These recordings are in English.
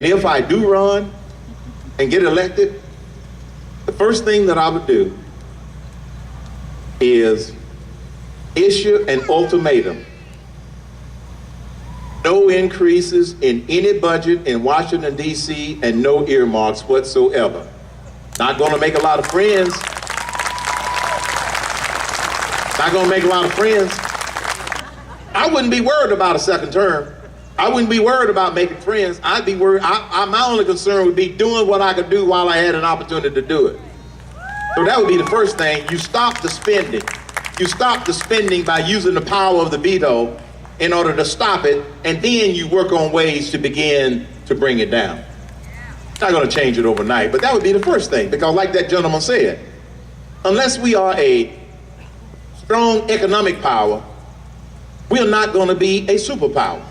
If I do run and get elected, the first thing that I would do is issue an ultimatum. No increases in any budget in Washington, D.C., and no earmarks whatsoever. Not going to make a lot of friends. Not going to make a lot of friends. I wouldn't be worried about a second term. I wouldn't be worried about making friends. I'd be worried. My only concern would be doing what I could do while I had an opportunity to do it. So that would be the first thing. You stop the spending. You stop the spending by using the power of the veto in order to stop it, and then you work on ways to begin to bring it down. Not going to change it overnight, but that would be the first thing, because like that gentleman said, unless we are a strong economic power, we're not going to be a superpower.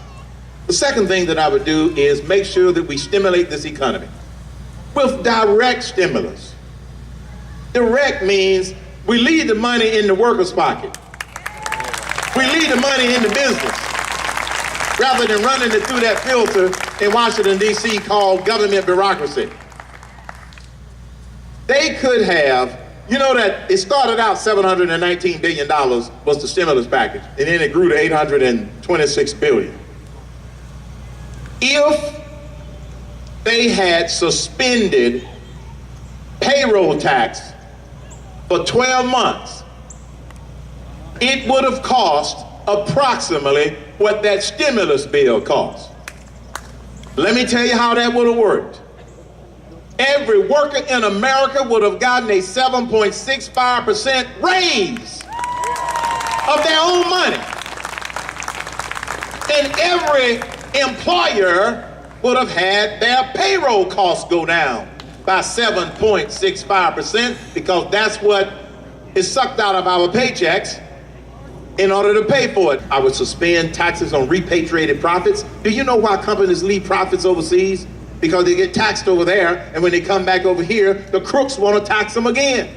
The second thing that I would do is make sure that we stimulate this economy with direct stimulus. Direct means we leave the money in the worker's pocket. We leave the money in the business rather than running it through that filter in Washington, D.C. called government bureaucracy. They could have, you know that it started out $719 billion was the stimulus package, and then it grew to $826 billion. If they had suspended payroll tax for 12 months, it would have cost approximately what that stimulus bill cost. Let me tell you how that would have worked. Every worker in America would have gotten a 7.65% raise of their own money. And every employer would have had their payroll costs go down by 7.65%, because that's what is sucked out of our paychecks in order to pay for it. I would suspend taxes on repatriated profits. Do you know why companies leave profits overseas? Because they get taxed over there, and when they come back over here, the crooks want to tax them again.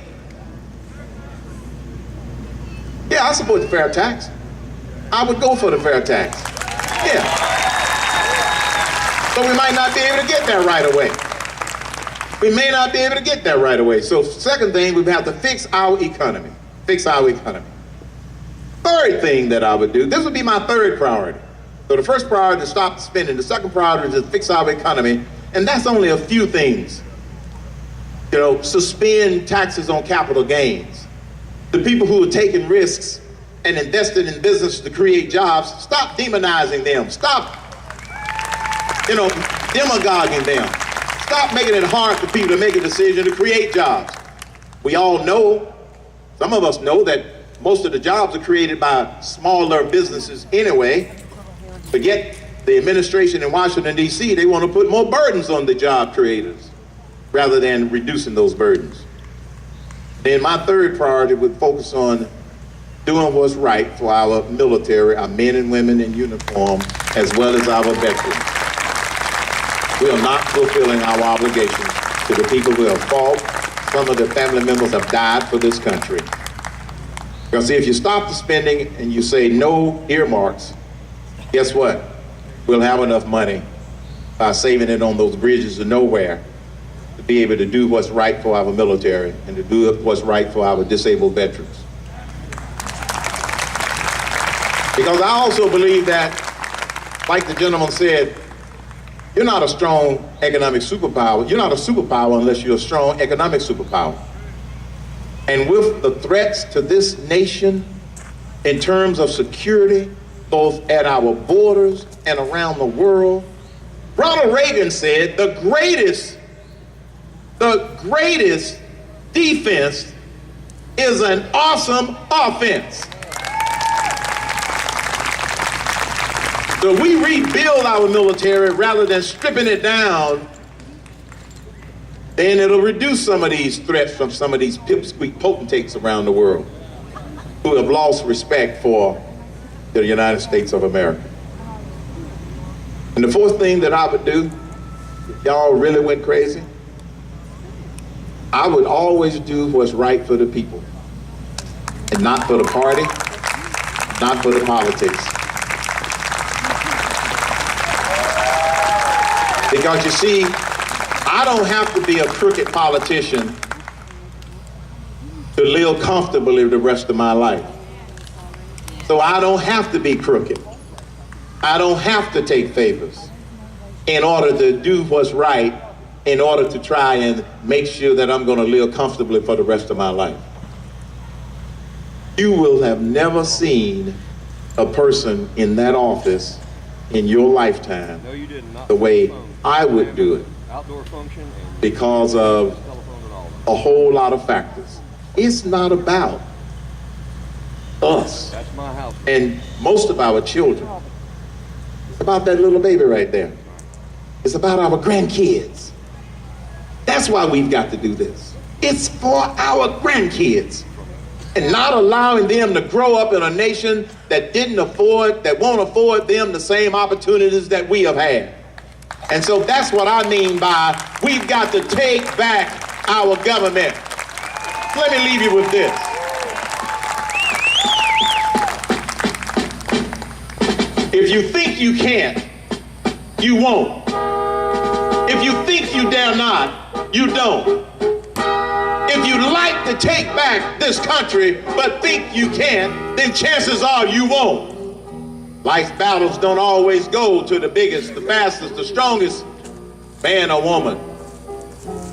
Yeah, I support the fair tax. I would go for the fair tax. Yeah. So we might not be able to get that right away. We may not be able to get that right away. So second thing, we have to fix our economy. Fix our economy. Third thing that I would do, this would be my third priority. So the first priority is to stop spending. The second priority is to fix our economy. And that's only a few things. You know, suspend taxes on capital gains. The people who are taking risks and invested in business to create jobs, stop demonizing them. Stop, demagoguing them. Stop making it hard for people to make a decision to create jobs. We all know, some of us know, that most of the jobs are created by smaller businesses anyway. But yet, the administration in Washington, D.C., they want to put more burdens on the job creators rather than reducing those burdens. Then my third priority would focus on doing what's right for our military, our men and women in uniform, as well as our veterans. We are not fulfilling our obligations to the people who have fought. Some of their family members have died for this country. Because see, if you stop the spending and you say no earmarks, guess what? We'll have enough money by saving it on those bridges to nowhere to be able to do what's right for our military and to do what's right for our disabled veterans. Because I also believe that, like the gentleman said, you're not a strong economic superpower. You're not a superpower unless you're a strong economic superpower. And with the threats to this nation in terms of security, both at our borders and around the world, Ronald Reagan said the greatest defense is an awesome offense. So we rebuild our military rather than stripping it down, then it'll reduce some of these threats from some of these pipsqueak potentates around the world who have lost respect for the United States of America. And the fourth thing that I would do, if y'all really went crazy, I would always do what's right for the people and not for the party, not for the politics. Because you see, I don't have to be a crooked politician to live comfortably the rest of my life. So I don't have to be crooked. I don't have to take favors in order to do what's right, in order to try and make sure that I'm going to live comfortably for the rest of my life. You will have never seen a person in that office in your lifetime the way I would do it, because of a whole lot of factors. It's not about us and most of our children. It's about that little baby right there. It's about our grandkids. That's why we've got to do this. It's for our grandkids, and not allowing them to grow up in a nation that won't afford them the same opportunities that we have had. And so that's what I mean by we've got to take back our government. Let me leave you with this. If you think you can't, you won't. If you think you dare not, you don't. If you'd like to take back this country but think you can, then chances are you won't. Life's battles don't always go to the biggest, the fastest, the strongest man or woman.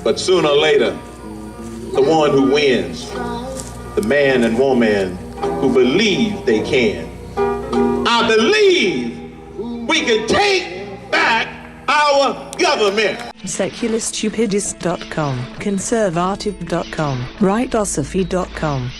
But sooner or later, the one who wins, the man and woman who believe they can. I believe we can take back our government. SecularStupidist.com, Conservative.com, RightOsophy.com.